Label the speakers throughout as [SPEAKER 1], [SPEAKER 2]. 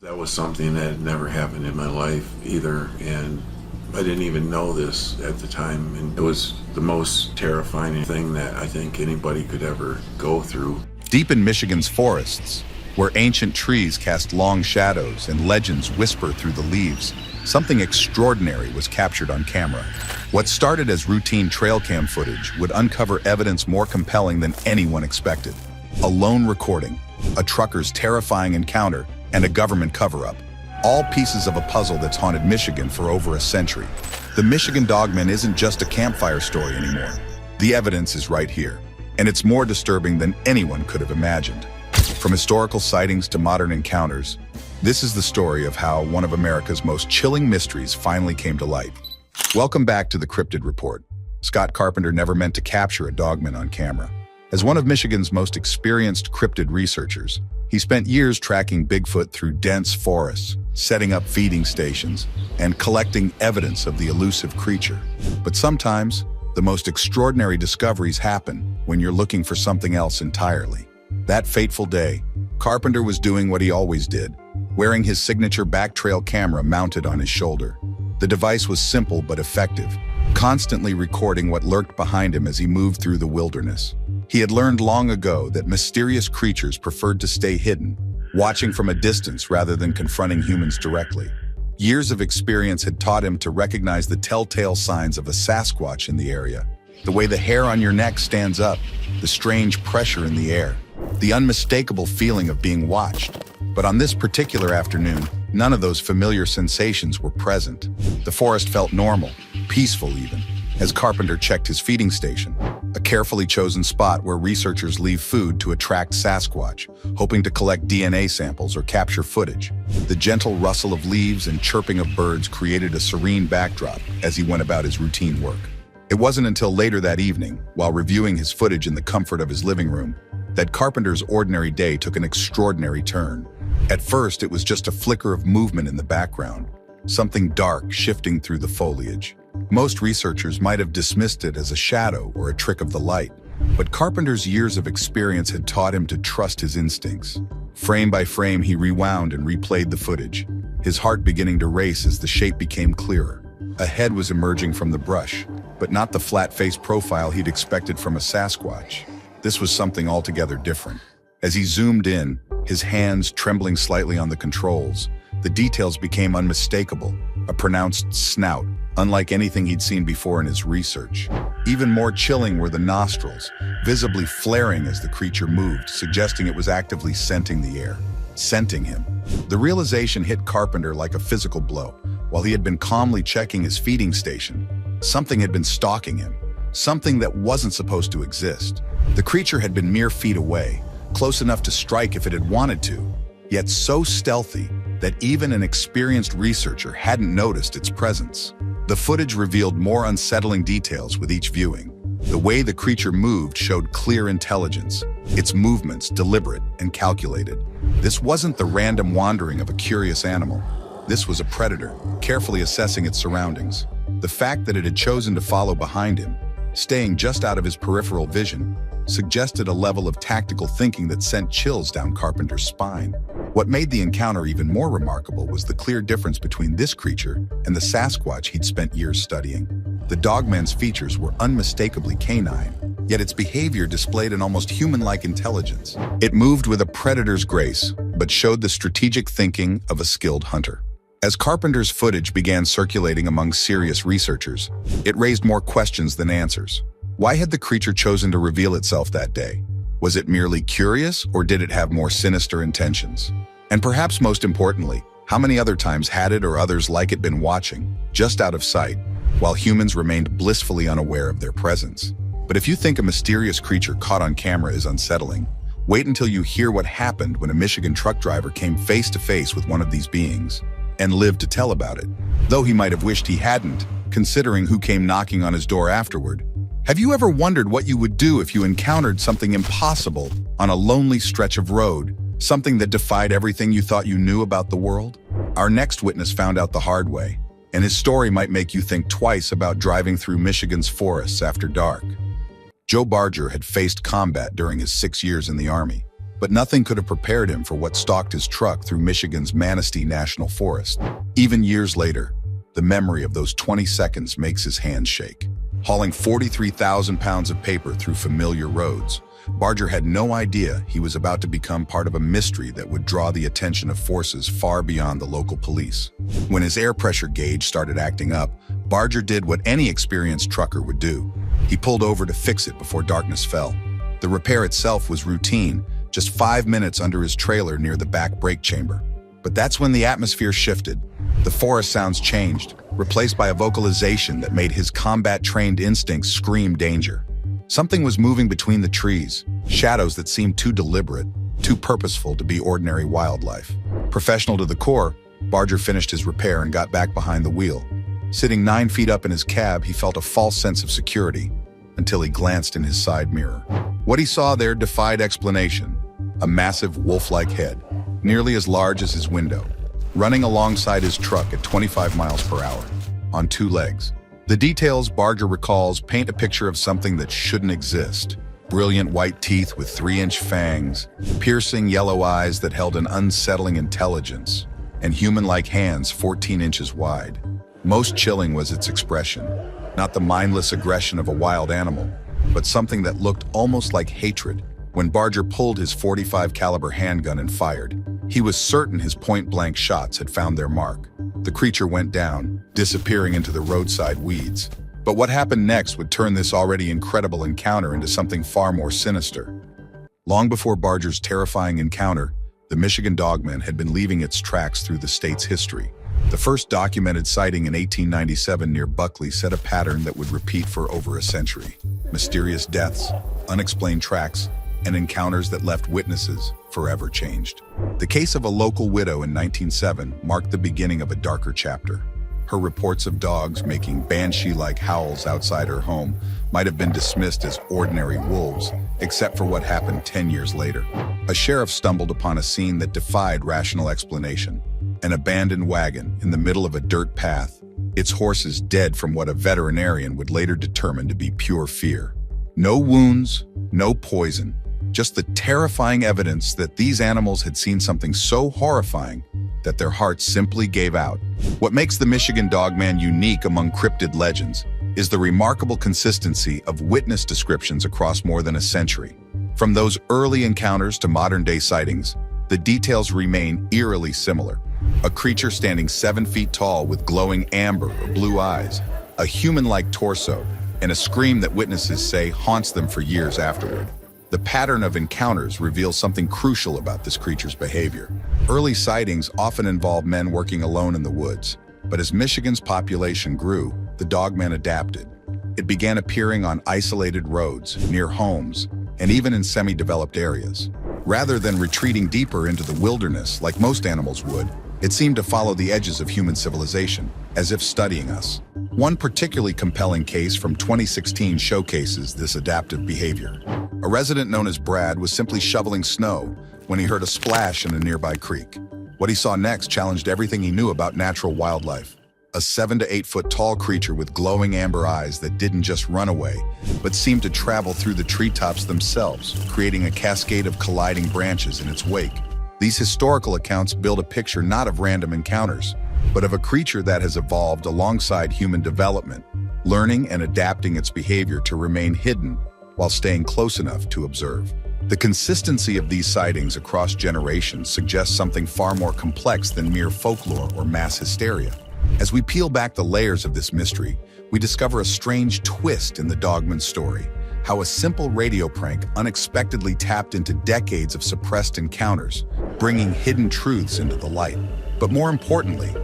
[SPEAKER 1] That was something that had never happened in my life either, and I didn't even know this at the time, and it was the most terrifying thing that I think anybody could ever go through.
[SPEAKER 2] Deep in Michigan's forests, where ancient trees cast long shadows and legends whisper through the leaves, something extraordinary was captured on camera. What started as routine trail cam footage would uncover evidence more compelling than anyone expected. A lone recording, a trucker's terrifying encounter, and a government cover-up. All pieces of a puzzle that's haunted Michigan for over a century. The Michigan Dogman isn't just a campfire story anymore. The evidence is right here, and it's more disturbing than anyone could have imagined. From historical sightings to modern encounters, this is the story of how one of America's most chilling mysteries finally came to light. Welcome back to the Cryptid Report. Scott Carpenter never meant to capture a dogman on camera. As one of Michigan's most experienced cryptid researchers, he spent years tracking Bigfoot through dense forests, setting up feeding stations, and collecting evidence of the elusive creature. But sometimes, the most extraordinary discoveries happen when you're looking for something else entirely. That fateful day, Carpenter was doing what he always did, wearing his signature back-trail camera mounted on his shoulder. The device was simple but effective, constantly recording what lurked behind him as he moved through the wilderness. He had learned long ago that mysterious creatures preferred to stay hidden, watching from a distance rather than confronting humans directly. Years of experience had taught him to recognize the telltale signs of a Sasquatch in the area. The way the hair on your neck stands up, the strange pressure in the air, the unmistakable feeling of being watched. But on this particular afternoon, none of those familiar sensations were present. The forest felt normal, peaceful even, as Carpenter checked his feeding station, a carefully chosen spot where researchers leave food to attract Sasquatch, hoping to collect DNA samples or capture footage. The gentle rustle of leaves and chirping of birds created a serene backdrop as he went about his routine work. It wasn't until later that evening, while reviewing his footage in the comfort of his living room, that Carpenter's ordinary day took an extraordinary turn. At first, it was just a flicker of movement in the background, something dark shifting through the foliage. Most researchers might have dismissed it as a shadow or a trick of the light, but Carpenter's years of experience had taught him to trust his instincts. Frame by frame, he rewound and replayed the footage, his heart beginning to race as the shape became clearer. A head was emerging from the brush, but not the flat-faced profile he'd expected from a Sasquatch. This was something altogether different. As he zoomed in, his hands trembling slightly on the controls, the details became unmistakable. A pronounced snout, unlike anything he'd seen before in his research. Even more chilling were the nostrils, visibly flaring as the creature moved, suggesting it was actively scenting the air. Scenting him. The realization hit Carpenter like a physical blow. While he had been calmly checking his feeding station, something had been stalking him, something that wasn't supposed to exist. The creature had been mere feet away, close enough to strike if it had wanted to, yet so stealthy that even an experienced researcher hadn't noticed its presence. The footage revealed more unsettling details with each viewing. The way the creature moved showed clear intelligence, its movements deliberate and calculated. This wasn't the random wandering of a curious animal. This was a predator, carefully assessing its surroundings. The fact that it had chosen to follow behind him, staying just out of his peripheral vision, suggested a level of tactical thinking that sent chills down Carpenter's spine. What made the encounter even more remarkable was the clear difference between this creature and the Sasquatch he'd spent years studying. The dogman's features were unmistakably canine, yet its behavior displayed an almost human-like intelligence. It moved with a predator's grace, but showed the strategic thinking of a skilled hunter. As Carpenter's footage began circulating among serious researchers, it raised more questions than answers. Why had the creature chosen to reveal itself that day? Was it merely curious, or did it have more sinister intentions? And perhaps most importantly, how many other times had it or others like it been watching, just out of sight, while humans remained blissfully unaware of their presence? But if you think a mysterious creature caught on camera is unsettling, wait until you hear what happened when a Michigan truck driver came face to face with one of these beings and lived to tell about it, though he might have wished he hadn't, considering who came knocking on his door afterward. Have you ever wondered what you would do if you encountered something impossible on a lonely stretch of road, something that defied everything you thought you knew about the world? Our next witness found out the hard way, and his story might make you think twice about driving through Michigan's forests after dark. Joe Barger had faced combat during his 6 years in the Army. But nothing could have prepared him for what stalked his truck through Michigan's Manistee National Forest. Even years later, the memory of those 20 seconds makes his hands shake. Hauling 43,000 pounds of paper through familiar roads, Barger had no idea he was about to become part of a mystery that would draw the attention of forces far beyond the local police. When his air pressure gauge started acting up, Barger did what any experienced trucker would do. He pulled over to fix it before darkness fell. The repair itself was routine, just 5 minutes under his trailer near the back brake chamber. But that's when the atmosphere shifted. The forest sounds changed, replaced by a vocalization that made his combat-trained instincts scream danger. Something was moving between the trees, shadows that seemed too deliberate, too purposeful to be ordinary wildlife. Professional to the core, Barger finished his repair and got back behind the wheel. Sitting 9 feet up in his cab, he felt a false sense of security until he glanced in his side mirror. What he saw there defied explanation. A massive wolf-like head, nearly as large as his window, running alongside his truck at 25 miles per hour, on 2 legs. The details Barger recalls paint a picture of something that shouldn't exist. Brilliant white teeth with 3-inch fangs, piercing yellow eyes that held an unsettling intelligence, and human-like hands 14 inches wide. Most chilling was its expression, not the mindless aggression of a wild animal, but something that looked almost like hatred. When Barger pulled his .45 caliber handgun and fired, he was certain his point-blank shots had found their mark. The creature went down, disappearing into the roadside weeds. But what happened next would turn this already incredible encounter into something far more sinister. Long before Barger's terrifying encounter, the Michigan Dogman had been leaving its tracks through the state's history. The first documented sighting in 1897 near Buckley set a pattern that would repeat for over a century. Mysterious deaths, unexplained tracks, and encounters that left witnesses forever changed. The case of a local widow in 1907 marked the beginning of a darker chapter. Her reports of dogs making banshee-like howls outside her home might have been dismissed as ordinary wolves, except for what happened 10 years later. A sheriff stumbled upon a scene that defied rational explanation. An abandoned wagon in the middle of a dirt path, its horses dead from what a veterinarian would later determine to be pure fear. No wounds, no poison, just the terrifying evidence that these animals had seen something so horrifying that their hearts simply gave out. What makes the Michigan Dogman unique among cryptid legends is the remarkable consistency of witness descriptions across more than a century. From those early encounters to modern-day sightings, the details remain eerily similar. A creature standing 7 feet tall with glowing amber or blue eyes, a human-like torso, and a scream that witnesses say haunts them for years afterward. The pattern of encounters reveals something crucial about this creature's behavior. Early sightings often involve men working alone in the woods, but as Michigan's population grew, the Dogman adapted. It began appearing on isolated roads, near homes, and even in semi-developed areas. Rather than retreating deeper into the wilderness like most animals would, it seemed to follow the edges of human civilization, as if studying us. One particularly compelling case from 2016 showcases this adaptive behavior. A resident known as Brad was simply shoveling snow when he heard a splash in a nearby creek. What he saw next challenged everything he knew about natural wildlife. A 7 to 8 foot tall creature with glowing amber eyes that didn't just run away, but seemed to travel through the treetops themselves, creating a cascade of colliding branches in its wake. These historical accounts build a picture not of random encounters, but of a creature that has evolved alongside human development, learning and adapting its behavior to remain hidden while staying close enough to observe. The consistency of these sightings across generations suggests something far more complex than mere folklore or mass hysteria. As we peel back the layers of this mystery, we discover a strange twist in the Dogman story, how a simple radio prank unexpectedly tapped into decades of suppressed encounters, bringing hidden truths into the light. But more importantly,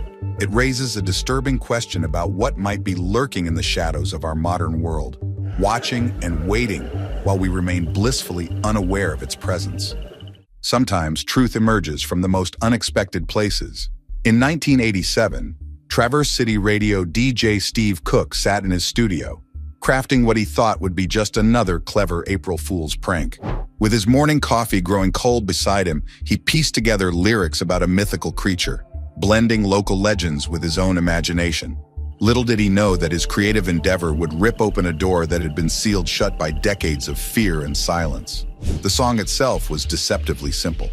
[SPEAKER 2] it raises a disturbing question about what might be lurking in the shadows of our modern world, watching and waiting while we remain blissfully unaware of its presence. Sometimes truth emerges from the most unexpected places. In 1987, Traverse City radio DJ Steve Cook sat in his studio, crafting what he thought would be just another clever April Fool's prank. With his morning coffee growing cold beside him, he pieced together lyrics about a mythical creature, blending local legends with his own imagination. Little did he know that his creative endeavor would rip open a door that had been sealed shut by decades of fear and silence. The song itself was deceptively simple,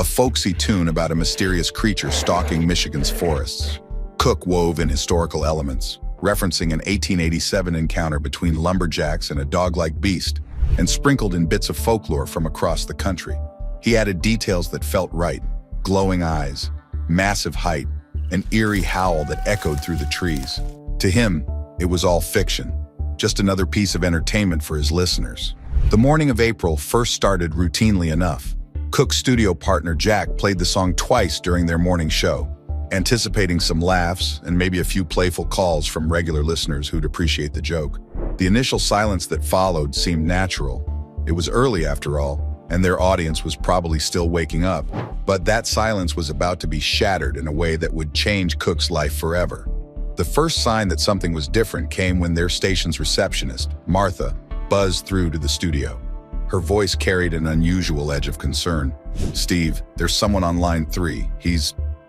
[SPEAKER 2] a folksy tune about a mysterious creature stalking Michigan's forests. Cook wove in historical elements, referencing an 1887 encounter between lumberjacks and a dog-like beast, and sprinkled in bits of folklore from across the country. He added details that felt right: glowing eyes, massive height, an eerie howl that echoed through the trees. To him, it was all fiction, just another piece of entertainment for his listeners. The morning of April 1st started routinely enough. Cook's studio partner Jack played the song twice during their morning show, anticipating some laughs and maybe a few playful calls from regular listeners who'd appreciate the joke. The initial silence that followed seemed natural. It was early after all, and their audience was probably still waking up. But that silence was about to be shattered in a way that would change Cook's life forever. The first sign that something was different came when their station's receptionist, Martha, buzzed through to the studio. Her voice carried an unusual edge of concern. "Steve, there's someone on line 3.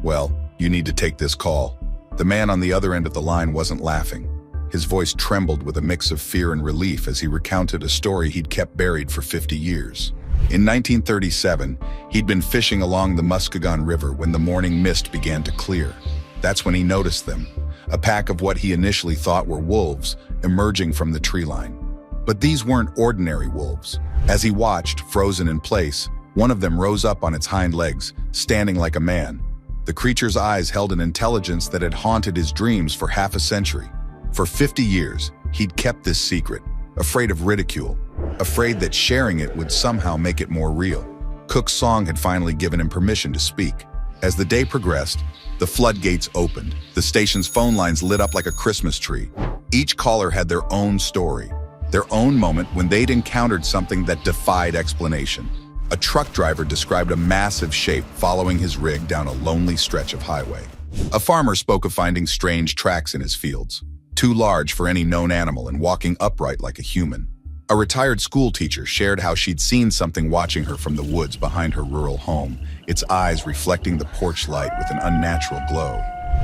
[SPEAKER 2] Well, you need to take this call." The man on the other end of the line wasn't laughing. His voice trembled with a mix of fear and relief as he recounted a story he'd kept buried for 50 years. In 1937, he'd been fishing along the Muskegon River when the morning mist began to clear. That's when he noticed them, a pack of what he initially thought were wolves emerging from the tree line. But these weren't ordinary wolves. As he watched, frozen in place, one of them rose up on its hind legs, standing like a man. The creature's eyes held an intelligence that had haunted his dreams for half a century. For 50 years, he'd kept this secret, afraid of ridicule, afraid that sharing it would somehow make it more real. Cook's song had finally given him permission to speak. As the day progressed, the floodgates opened. The station's phone lines lit up like a Christmas tree. Each caller had their own story, their own moment when they'd encountered something that defied explanation. A truck driver described a massive shape following his rig down a lonely stretch of highway. A farmer spoke of finding strange tracks in his fields, too large for any known animal and walking upright like a human. A retired school teacher shared how she'd seen something watching her from the woods behind her rural home, its eyes reflecting the porch light with an unnatural glow.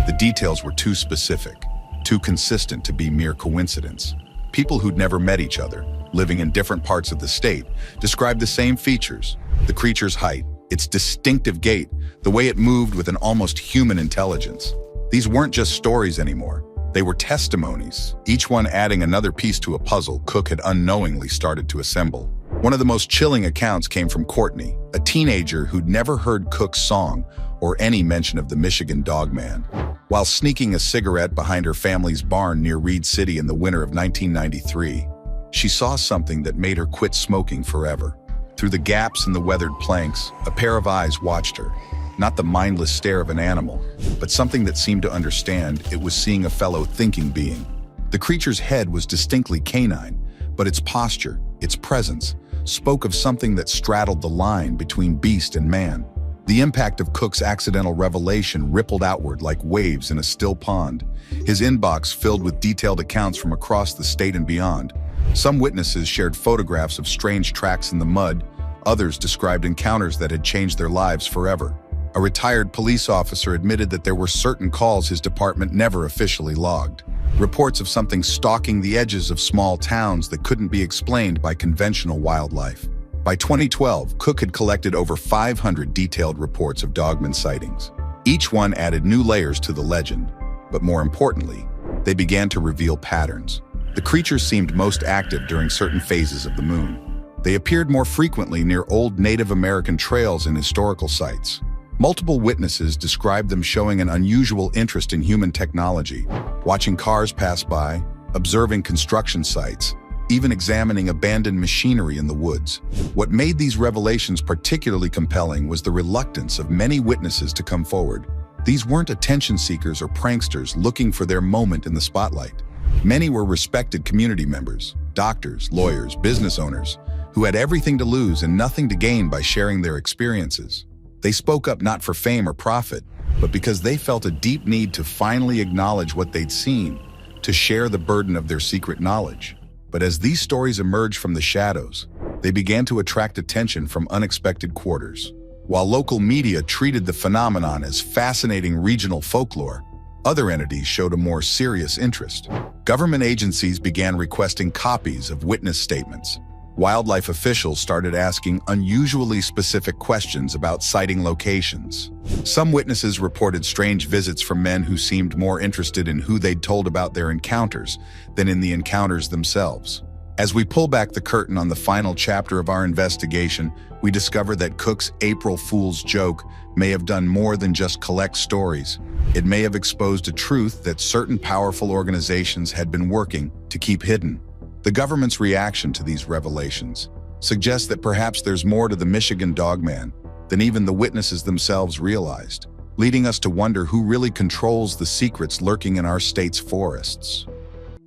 [SPEAKER 2] The details were too specific, too consistent to be mere coincidence. People who'd never met each other, living in different parts of the state, described the same features: the creature's height, its distinctive gait, the way it moved with an almost human intelligence. These weren't just stories anymore. They were testimonies, each one adding another piece to a puzzle Cook had unknowingly started to assemble. One of the most chilling accounts came from Courtney, a teenager who'd never heard Cook's song or any mention of the Michigan Dogman. While sneaking a cigarette behind her family's barn near Reed City in the winter of 1993, she saw something that made her quit smoking forever. Through the gaps in the weathered planks, a pair of eyes watched her. Not the mindless stare of an animal, but something that seemed to understand it was seeing a fellow thinking being. The creature's head was distinctly canine, but its posture, its presence, spoke of something that straddled the line between beast and man. The impact of Cook's accidental revelation rippled outward like waves in a still pond, his inbox filled with detailed accounts from across the state and beyond. Some witnesses shared photographs of strange tracks in the mud, others described encounters that had changed their lives forever. A retired police officer admitted that there were certain calls his department never officially logged. Reports of something stalking the edges of small towns that couldn't be explained by conventional wildlife. By 2012, Cook had collected over 500 detailed reports of Dogman sightings. Each one added new layers to the legend, but more importantly, they began to reveal patterns. The creatures seemed most active during certain phases of the moon. They appeared more frequently near old Native American trails and historical sites. Multiple witnesses described them showing an unusual interest in human technology, watching cars pass by, observing construction sites, even examining abandoned machinery in the woods. What made these revelations particularly compelling was the reluctance of many witnesses to come forward. These weren't attention seekers or pranksters looking for their moment in the spotlight. Many were respected community members, doctors, lawyers, business owners, who had everything to lose and nothing to gain by sharing their experiences. They spoke up not for fame or profit, but because they felt a deep need to finally acknowledge what they'd seen, to share the burden of their secret knowledge. But as these stories emerged from the shadows, they began to attract attention from unexpected quarters. While local media treated the phenomenon as fascinating regional folklore, Other entities showed a more serious interest. Government agencies began requesting copies of witness statements. Wildlife officials started asking unusually specific questions about sighting locations. Some witnesses reported strange visits from men who seemed more interested in who they'd told about their encounters than in the encounters themselves. As we pull back the curtain on the final chapter of our investigation, we discover that Cook's April Fool's joke may have done more than just collect stories. It may have exposed a truth that certain powerful organizations had been working to keep hidden. The government's reaction to these revelations suggests that perhaps there's more to the Michigan Dogman than even the witnesses themselves realized, leading us to wonder who really controls the secrets lurking in our state's forests.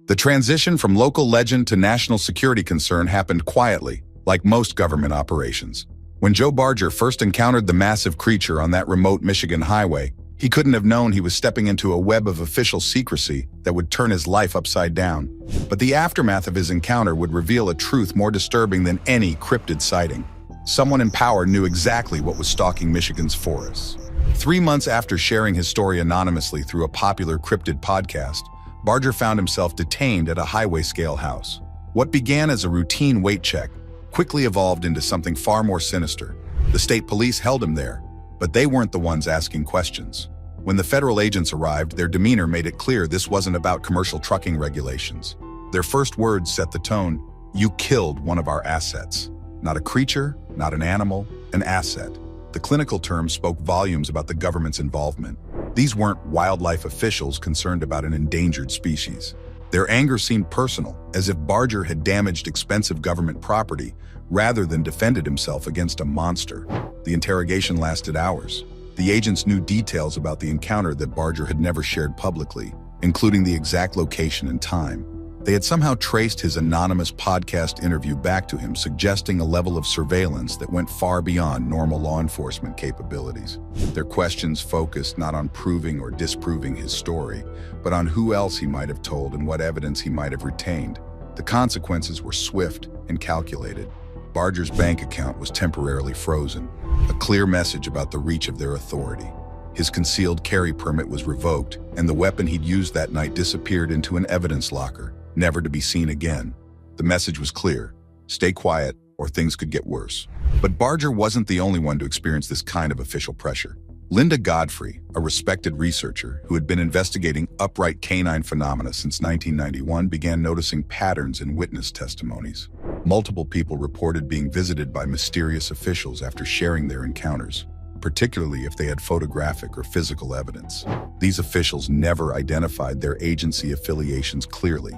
[SPEAKER 2] The transition from local legend to national security concern happened quietly, like most government operations. When Joe Barger first encountered the massive creature on that remote Michigan highway, he couldn't have known he was stepping into a web of official secrecy that would turn his life upside down. But the aftermath of his encounter would reveal a truth more disturbing than any cryptid sighting. Someone in power knew exactly what was stalking Michigan's forests. 3 months after sharing his story anonymously through a popular cryptid podcast, Barger found himself detained at a highway-scale house. What began as a routine weight check quickly evolved into something far more sinister. The state police held him there, but they weren't the ones asking questions. When the federal agents arrived, their demeanor made it clear this wasn't about commercial trucking regulations. Their first words set the tone: "You killed one of our assets." Not a creature, not an animal, an asset. The clinical term spoke volumes about the government's involvement. These weren't wildlife officials concerned about an endangered species. Their anger seemed personal, as if Barger had damaged expensive government property rather than defended himself against a monster. The interrogation lasted hours. The agents knew details about the encounter that Barger had never shared publicly, including the exact location and time. They had somehow traced his anonymous podcast interview back to him, suggesting a level of surveillance that went far beyond normal law enforcement capabilities. Their questions focused not on proving or disproving his story, but on who else he might have told and what evidence he might have retained. The consequences were swift and calculated. Barger's bank account was temporarily frozen, a clear message about the reach of their authority. His concealed carry permit was revoked, and the weapon he'd used that night disappeared into an evidence locker, never to be seen again. The message was clear: stay quiet or things could get worse. But Barger wasn't the only one to experience this kind of official pressure. Linda Godfrey, a respected researcher who had been investigating upright canine phenomena since 1991, began noticing patterns in witness testimonies. Multiple people reported being visited by mysterious officials after sharing their encounters, particularly if they had photographic or physical evidence. These officials never identified their agency affiliations clearly,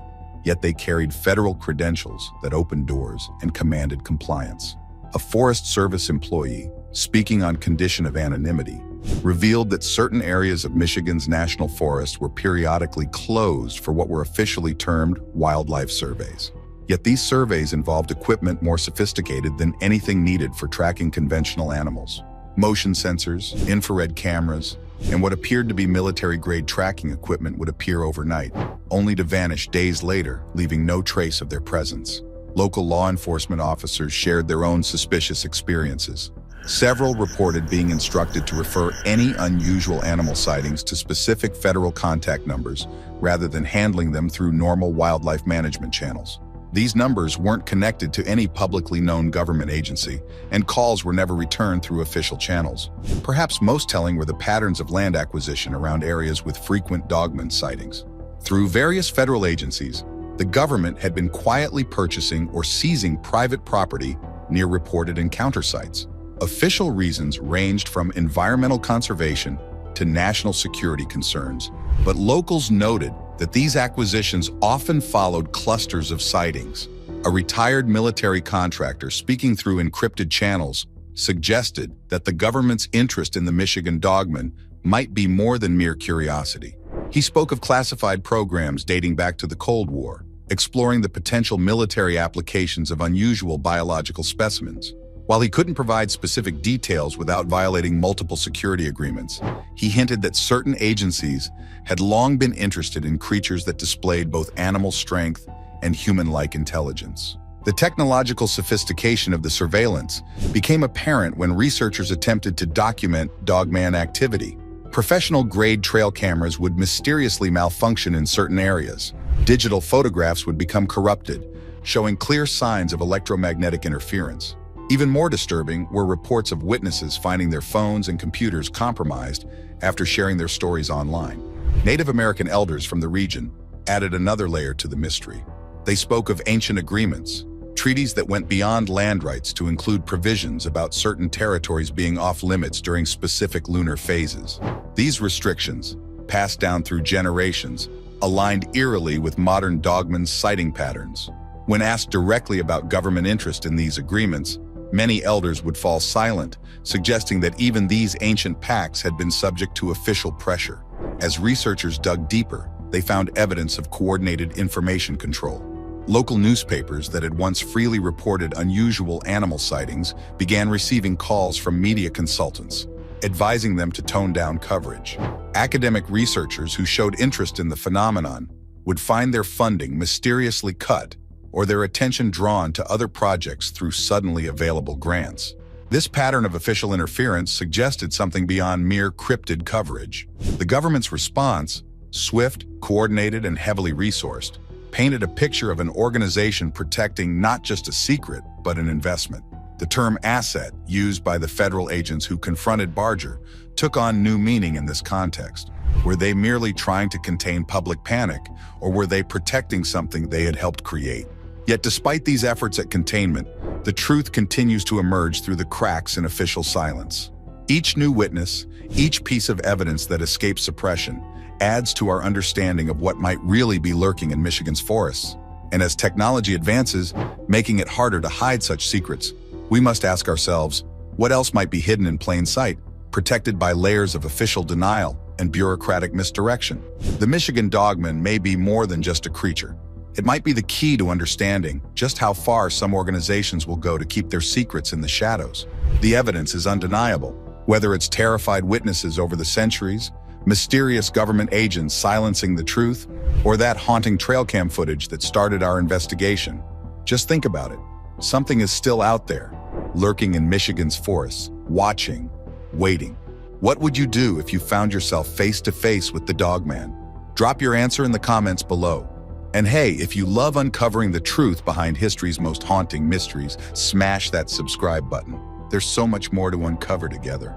[SPEAKER 2] yet they carried federal credentials that opened doors and commanded compliance. A Forest Service employee, speaking on condition of anonymity, revealed that certain areas of Michigan's national forest were periodically closed for what were officially termed wildlife surveys. Yet these surveys involved equipment more sophisticated than anything needed for tracking conventional animals. Motion sensors, infrared cameras, and what appeared to be military-grade tracking equipment would appear overnight, only to vanish days later, leaving no trace of their presence. Local law enforcement officers shared their own suspicious experiences. Several reported being instructed to refer any unusual animal sightings to specific federal contact numbers rather than handling them through normal wildlife management channels. These numbers weren't connected to any publicly known government agency, and calls were never returned through official channels. Perhaps most telling were the patterns of land acquisition around areas with frequent Dogman sightings. Through various federal agencies, the government had been quietly purchasing or seizing private property near reported encounter sites. Official reasons ranged from environmental conservation to national security concerns, but locals noted that these acquisitions often followed clusters of sightings. A retired military contractor speaking through encrypted channels suggested that the government's interest in the Michigan Dogman might be more than mere curiosity. He spoke of classified programs dating back to the Cold War, exploring the potential military applications of unusual biological specimens. While he couldn't provide specific details without violating multiple security agreements, he hinted that certain agencies had long been interested in creatures that displayed both animal strength and human-like intelligence. The technological sophistication of the surveillance became apparent when researchers attempted to document Dogman activity. Professional-grade trail cameras would mysteriously malfunction in certain areas. Digital photographs would become corrupted, showing clear signs of electromagnetic interference. Even more disturbing were reports of witnesses finding their phones and computers compromised after sharing their stories online. Native American elders from the region added another layer to the mystery. They spoke of ancient agreements, treaties that went beyond land rights to include provisions about certain territories being off-limits during specific lunar phases. These restrictions, passed down through generations, aligned eerily with modern Dogman's sighting patterns. When asked directly about government interest in these agreements, many elders would fall silent, suggesting that even these ancient pacts had been subject to official pressure. As researchers dug deeper, they found evidence of coordinated information control. Local newspapers that had once freely reported unusual animal sightings began receiving calls from media consultants, advising them to tone down coverage. Academic researchers who showed interest in the phenomenon would find their funding mysteriously cut or their attention drawn to other projects through suddenly available grants. This pattern of official interference suggested something beyond mere cryptid coverage. The government's response, swift, coordinated, and heavily resourced, painted a picture of an organization protecting not just a secret, but an investment. The term asset, used by the federal agents who confronted Barger, took on new meaning in this context. Were they merely trying to contain public panic, or were they protecting something they had helped create? Yet despite these efforts at containment, the truth continues to emerge through the cracks in official silence. Each new witness, each piece of evidence that escapes suppression, adds to our understanding of what might really be lurking in Michigan's forests. And as technology advances, making it harder to hide such secrets, we must ask ourselves, what else might be hidden in plain sight, protected by layers of official denial and bureaucratic misdirection? The Michigan Dogman may be more than just a creature. It might be the key to understanding just how far some organizations will go to keep their secrets in the shadows. The evidence is undeniable, whether it's terrified witnesses over the centuries, mysterious government agents silencing the truth, or that haunting trail cam footage that started our investigation. Just think about it. Something is still out there, lurking in Michigan's forests, watching, waiting. What would you do if you found yourself face to face with the Dogman? Drop your answer in the comments below. And hey, if you love uncovering the truth behind history's most haunting mysteries, smash that subscribe button. There's so much more to uncover together.